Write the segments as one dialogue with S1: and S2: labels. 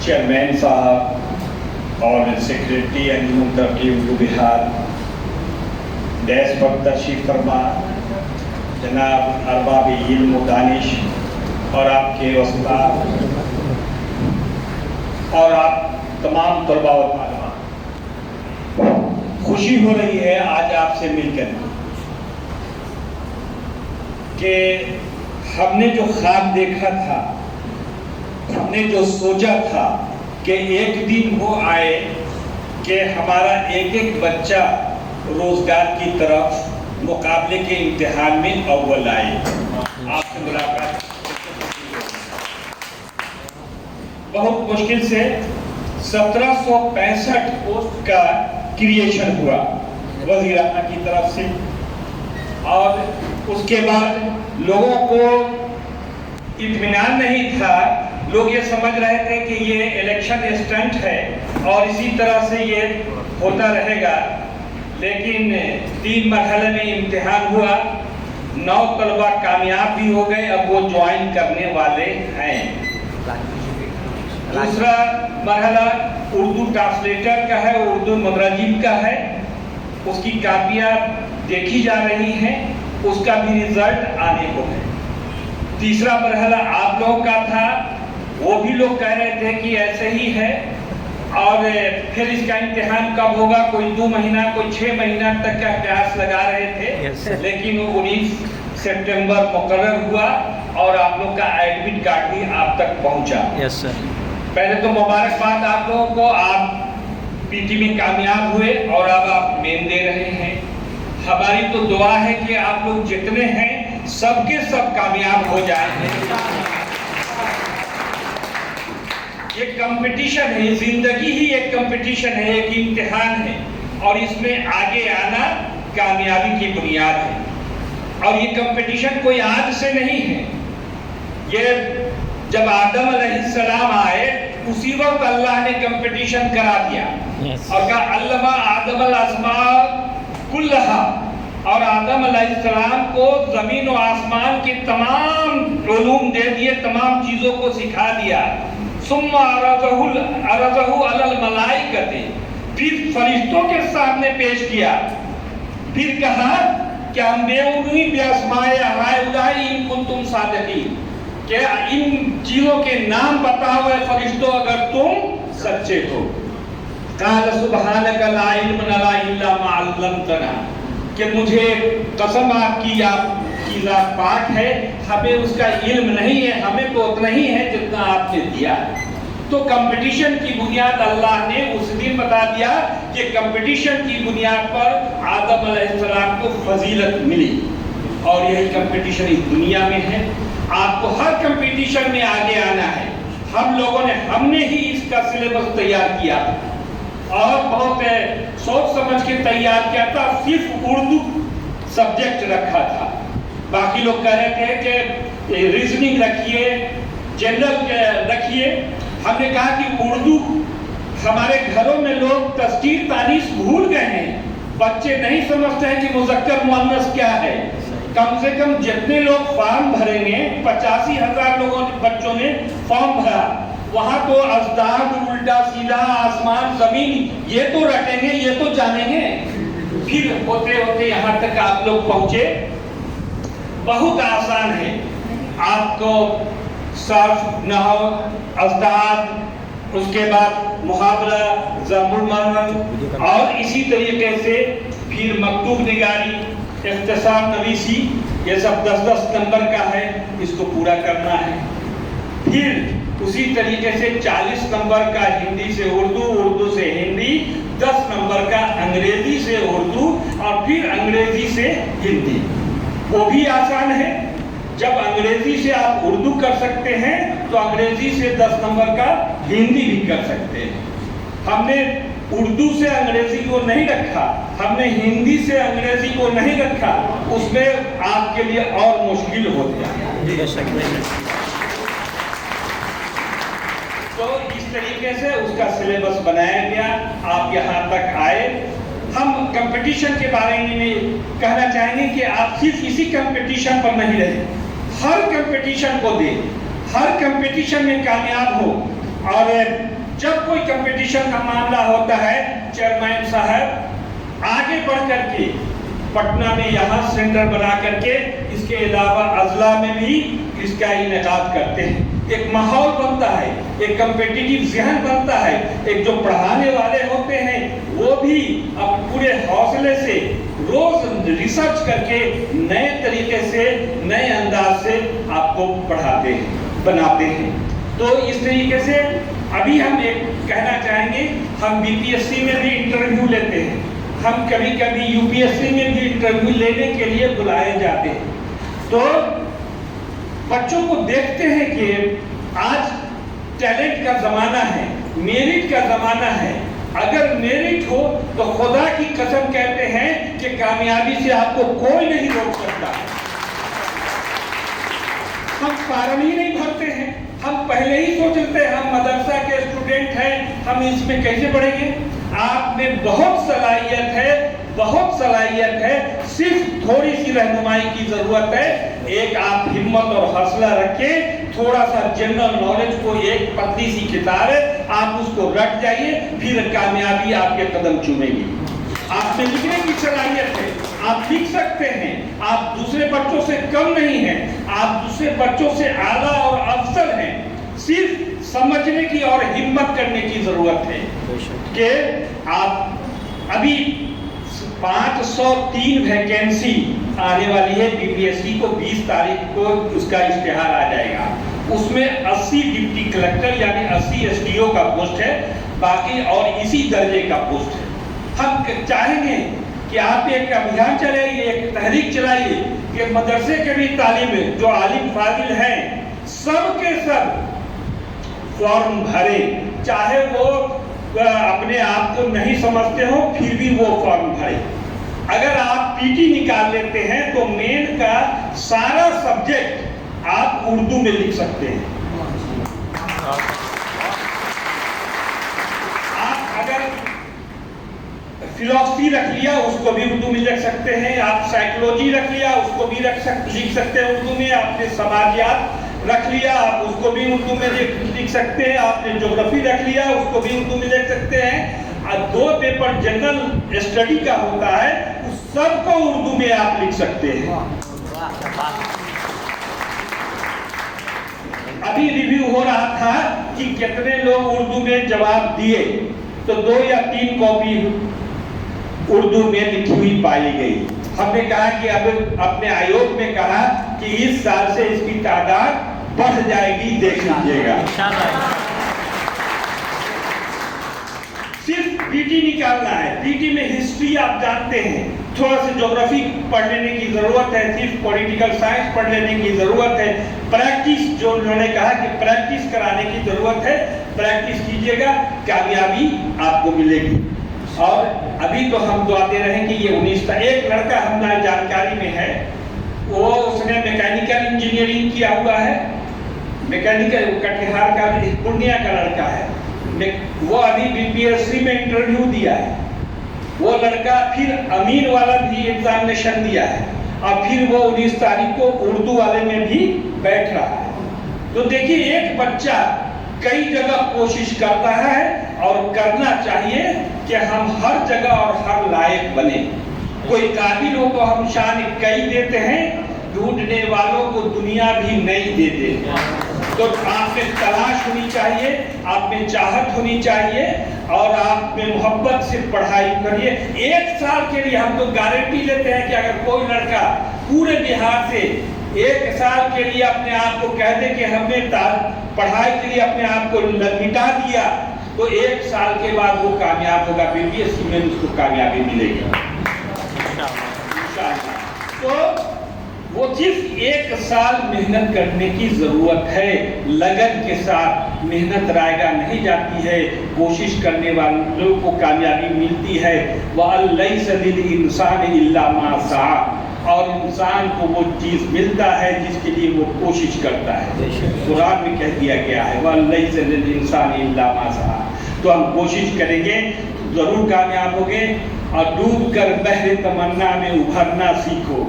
S1: Chairman صاحب اور secretary انجمن ترقی اردو بہار، ڈیس پر تشریف فرما جناب ارباب علم و دانش اور آپ کے استاد اور آپ تمام طلباء و طالبات، خوشی ہو رہی ہے آج آپ سے مل کر کہ ہم نے جو خواب دیکھا تھا، ہم نے جو سوچا تھا کہ ایک دن وہ آئے کہ ہمارا ایک ایک بچہ روزگار کی طرف مقابلے کے امتحان میں اول آئے۔ آپ سے ملاقات بہت مشکل سے 1765 پوسٹ کا کریشن ہوا وزیر اعلیٰ کی طرف سے، اور اس کے بعد لوگوں کو اطمینان نہیں تھا، لوگ یہ سمجھ رہے تھے کہ یہ الیکشن اسٹنٹ ہے اور اسی طرح سے یہ ہوتا رہے گا، لیکن 3 مرحلے میں امتحان ہوا، 9 طلبہ کامیاب بھی ہو گئے، اب وہ جوائن کرنے والے ہیں۔ دوسرا مرحلہ اردو ٹرانسلیٹر کا ہے، اردو مترجم کا ہے، اس کی کاپیاں دیکھی جا رہی ہیں، اس کا بھی رزلٹ آنے کو ہے۔ تیسرا مرحلہ آپ لوگوں کا تھا، وہ بھی لوگ کہہ رہے تھے کہ ایسے ہی ہے، اور پھر اس کا امتحان کب ہوگا، کوئی 2 مہینہ کوئی 6 مہینہ تک کا قیاس لگا رہے تھے، لیکن 19 سپٹمبر مقرر ہوا اور آپ لوگ کا ایڈمٹ کارڈ بھی آپ تک پہنچا۔ پہلے تو مبارکباد آپ لوگوں کو، آپ پی ٹی میں کامیاب ہوئے اور اب آپ مین دے رہے ہیں۔ ہماری تو دعا ہے کہ آپ لوگ جتنے ہیں سب کے سب کامیاب ہو جائیں گے۔ یہ کمپٹیشن ہے، زندگی ہی ایک کمپٹیشن ہے، ایک امتحان ہے، اور اس میں آگے آنا کامیابی کی بنیاد ہے۔ اور یہ کمپٹیشن کوئی آج سے نہیں ہے، یہ جب آدم علیہ السلام آئے اسی وقت اللہ نے کمپٹیشن کرا دیا اور کہا علم آدم الاسماء کلہا، اور آدم علیہ السلام کو زمین و آسمان کے تمام علوم دے دیے، تمام چیزوں کو سکھا دیا۔ ثم عرضہ علی الملائکۃ، پھر فرشتوں کے سامنے پیش کیا، پھر کہا کہ انبئونی باسماء ہؤلاء ان کنتم صادقین، کہ ان چیزوں کے نام بتاؤ اے فرشتوں اگر تم سچے ہو۔ قال سبحانک لا علم لنا الا ما علمتنا، کہ مجھے قسم آپ کی ذات پاک ہے، ہمیں اس کا علم نہیں ہے، ہمیں تو اتنا ہی ہے جتنا آپ نے دیا۔ تو کمپٹیشن کی بنیاد اللہ نے اس دن بتا دیا کہ کمپٹیشن کی بنیاد پر آدم علیہ السلام کو فضیلت ملی، اور یہی کمپٹیشن اس دنیا میں ہے۔ آپ کو ہر کمپٹیشن میں آگے آنا ہے۔ ہم نے ہی اس کا سلیبس تیار کیا اور بہت سوچ سمجھ کے تیار کیا تھا، صرف اردو سبجیکٹ رکھا تھا، باقی لوگ کہہ رہے تھے کہ ریزننگ رکھیے، جنرل رکھیے۔ ہم نے کہا کہ اردو، ہمارے گھروں میں لوگ تذکیر تانیث بھول گئے ہیں، بچے نہیں سمجھتے ہیں کہ مذکر مؤنث کیا ہے۔ کم سے کم جتنے لوگ فارم بھریں گے، 85,000 بچوں نے فارم بھرا، وہاں تو ازداد، الٹا سیدھا، آسمان زمین یہ تو رٹیں گے، یہ تو جانیں گے۔ پھر ہوتے ہوتے یہاں تک آپ لوگ پہنچے۔ بہت آسان ہے، آپ کو صرف نحو، ازداد، اس کے بعد محاورہ، ضرب المثل، اور اسی طریقے سے پھر مکتوب نگاری، اختصار نویسی، یہ سب 10-10 نمبر کا ہے، اس کو پورا کرنا ہے۔ پھر اسی طریقے سے 40 نمبر کا ہندی سے اردو، اردو سے ہندی، 10 نمبر کا انگریزی سے اردو، اور پھر انگریزی سے ہندی۔ وہ بھی آسان ہے، جب انگریزی سے آپ اردو کر سکتے ہیں تو انگریزی سے 10 نمبر کا ہندی بھی کر سکتے ہیں۔ ہم نے اردو سے انگریزی کو نہیں رکھا، ہم نے ہندی سے انگریزی کو نہیں رکھا، اس میں آپ کے لیے اور مشکل ہو گیا۔ تو اس طریقے سے اس کا سلیبس بنایا گیا، آپ یہاں تک آئے۔ ہم کمپٹیشن کے بارے میں کہنا چاہیں گے کہ آپ صرف اسی کمپٹیشن پر نہیں رہے، ہر کمپٹیشن کو دیں، ہر کمپٹیشن میں کامیاب ہو، اور جب کوئی کمپٹیشن کا معاملہ ہوتا ہے چیئرمین صاحب آگے بڑھ کر کے پٹنہ میں یہاں سینٹر بنا کر کے اس کے علاوہ اضلاع میں بھی اس کا انعقاد کرتے ہیں. ایک ماحول بنتا ہے, ایک کمپیٹیٹیو ذہن بنتا ہے, ایک جو پڑھانے والے ہوتے ہیں وہ بھی اب پورے حوصلے سے روز ریسرچ کر کے نئے طریقے سے نئے انداز سے آپ کو پڑھاتے ہیں, بناتے ہیں. تو اس طریقے سے ابھی ہم ایک کہنا چاہیں گے, ہم بی پی ایس سی میں بھی انٹرویو لیتے ہیں, ہم کبھی کبھی یو پی ایس سی میں بھی انٹرویو لینے کے لیے بلائے جاتے ہیں. تو بچوں کو دیکھتے ہیں کہ آج ٹیلنٹ کا زمانہ ہے, میرٹ کا زمانہ ہے. اگر میرٹ ہو تو خدا کی قسم کہتے ہیں کہ کامیابی سے آپ کو کوئی نہیں روک سکتا. ہم فارم ہی نہیں بھرتے ہیں, ہم پہلے ہی سوچ لیتے ہیں ہم مدرسہ کے اسٹوڈنٹ ہیں, ہم اس میں کیسے پڑھیں گے. آپ میں بہت صلاحیت ہے, بہت صلاحیت ہے, صرف تھوڑی سی رہنمائی کی ضرورت ہے. ایک آپ ہمت اور حوصلہ رکھیں, تھوڑا سا جنرل نالج کو ایک پتلی سی کتاب ہے, آپ اس کو رٹ جائیے, پھر کامیابی آپ کے قدم چومے گی. آپ میں لکھنے کی صلاحیت ہے, آپ لکھ سکتے ہیں, آپ دوسرے بچوں سے کم نہیں ہیں, آپ دوسرے بچوں سے اعلیٰ اور افضل ہیں. صرف سمجھنے کی اور ہمت کرنے کی ضرورت ہے کہ آپ ابھی 503 ویکینسی آنے والی ہے بی پی ایس سی کو. 20 تاریخ کو اس کا اشتہار آ جائے گا. اس میں 80 ڈپٹی کلکٹر یعنی 80 ایس ڈی او کا پوسٹ ہے, باقی اور اسی درجے کا پوسٹ ہے. ہم چاہیں گے کہ آپ ایک ابھیان چلائیے, ایک تحریک چلائیے کہ مدرسے کے بھی طالب جو عالم فاضل ہیں سب کے سب فارم بھرے, چاہے وہ اپنے آپ کو نہیں سمجھتے ہو پھر بھی وہ فارم بھرے. اگر آپ پی ٹی نکال لیتے ہیں تو مین کا سارا سبجیکٹ آپ اردو میں لکھ سکتے ہیں. آپ اگر فلسفی رکھ لیا اس کو بھی اردو میں لکھ سکتے ہیں, آپ سائیکولوجی رکھ لیا اس کو بھی لکھ سکتے ہیں اردو میں, آپ نے سماجیات رکھ لیا آپ اس کو بھی اردو میں لکھ سکتے ہیں, آپ نے جغرافی رکھ لیا اس کو بھی اردو میں لکھ سکتے ہیں. 2 پیپر جنرل اسٹڈی کا ہوتا ہے, اس سب کو اردو میں آپ لکھ سکتے ہیں. ابھی ریویو ہو رہا تھا کہ کتنے لوگ اردو میں جواب دیے, تو 2 یا 3 کاپی اردو میں لکھی ہوئی پائی گئی. ہم نے کہا کہ اب اپنے آیوگ میں کہا کہ اس سال سے اس کی تعداد بڑھ جائے گی, دیکھ لیجیے گا. صرف پی ٹی نکالنا ہے. پی ٹی میں ہسٹری آپ جانتے ہیں, تھوڑا سا جغرافی پڑھ لینے کی ضرورت ہے, صرف پولیٹیکل سائنس پڑھ لینے کی ضرورت ہے. پریکٹس جو انہوں نے کہا کہ پریکٹس کرانے کی ضرورت ہے, پریکٹس کیجیے گا, کامیابی آپ کو ملے گی. اور ابھی تو ہم دعاتے رہیں کہ یہ 19 کا ایک لڑکا ہماری جانکاری میں ہے, وہ اس نے میکینیکل انجینئرنگ کیا ہوا ہے, میکینیکل کٹیہار کا پورنیہ کا لڑکا ہے, وہ ابھی بی پی ایس سی میں انٹرویو دیا ہے. وہ لڑکا پھر امین والا بھی ایگزامینیشن دیا ہے, اور پھر وہ 19 تاریخ کو اردو والے میں بھی بیٹھ رہا ہے. تو دیکھیے ایک بچہ کئی جگہ کوشش کرتا ہے, اور کرنا چاہیے کہ ہم ہر جگہ اور ہر لائق بنے. کوئی قابل ہو تو ہم شان کئی دیتے ہیں, ڈھونڈنے والوں کو دنیا بھی نہیں دیتے. تو آپ میں تلاش ہونی چاہیے, آپ میں چاہت ہونی چاہیے, اور آپ میں محبت سے پڑھائی کریے. 1 سال کے لیے ہم تو گارنٹی لیتے ہیں کہ اگر کوئی لڑکا پورے بہار سے 1 سال کے لیے اپنے آپ کو کہہ دے کہ ہم نے پڑھائی کے لیے اپنے آپ کو مٹا دیا, تو 1 سال کے بعد وہ کامیاب ہوگا. بی پی ایس سی میں اس کو کامیابی ملے گی انشاءاللہ. تو وہ صرف 1 سال محنت کرنے کی ضرورت ہے, لگن کے ساتھ. محنت رائے گاہ نہیں جاتی ہے, کوشش کرنے والوں کو کامیابی ملتی ہے. وَأَلَّيْسَ لِلْإِنسَانِ إِلَّا مَا سَعَىٰ, اور انسان کو وہ چیز ملتا ہے جس کے لیے وہ کوشش کرتا ہے. قرآن میں کہہ دیا گیا ہے وَأَلَّيْسَ لِلْإِنسَانِ إِلَّا مَا سَعَىٰ. تو ہم کوشش کریں گے تو ضرور کامیاب ہوگے. اور ڈوب کر بحر تمنا میں ابھرنا سیکھو,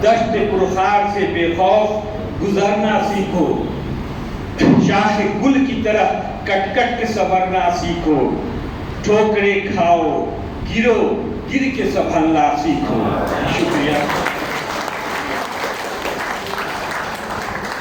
S1: دشت پرخار سے بے خوف گزرنا سیکھو. شاخ گل کی طرح کٹ کٹ کے سنورنا سیکھو، ٹھوکریں کھاؤ، گرو گر کے سنبھلنا سیکھو. شکریہ.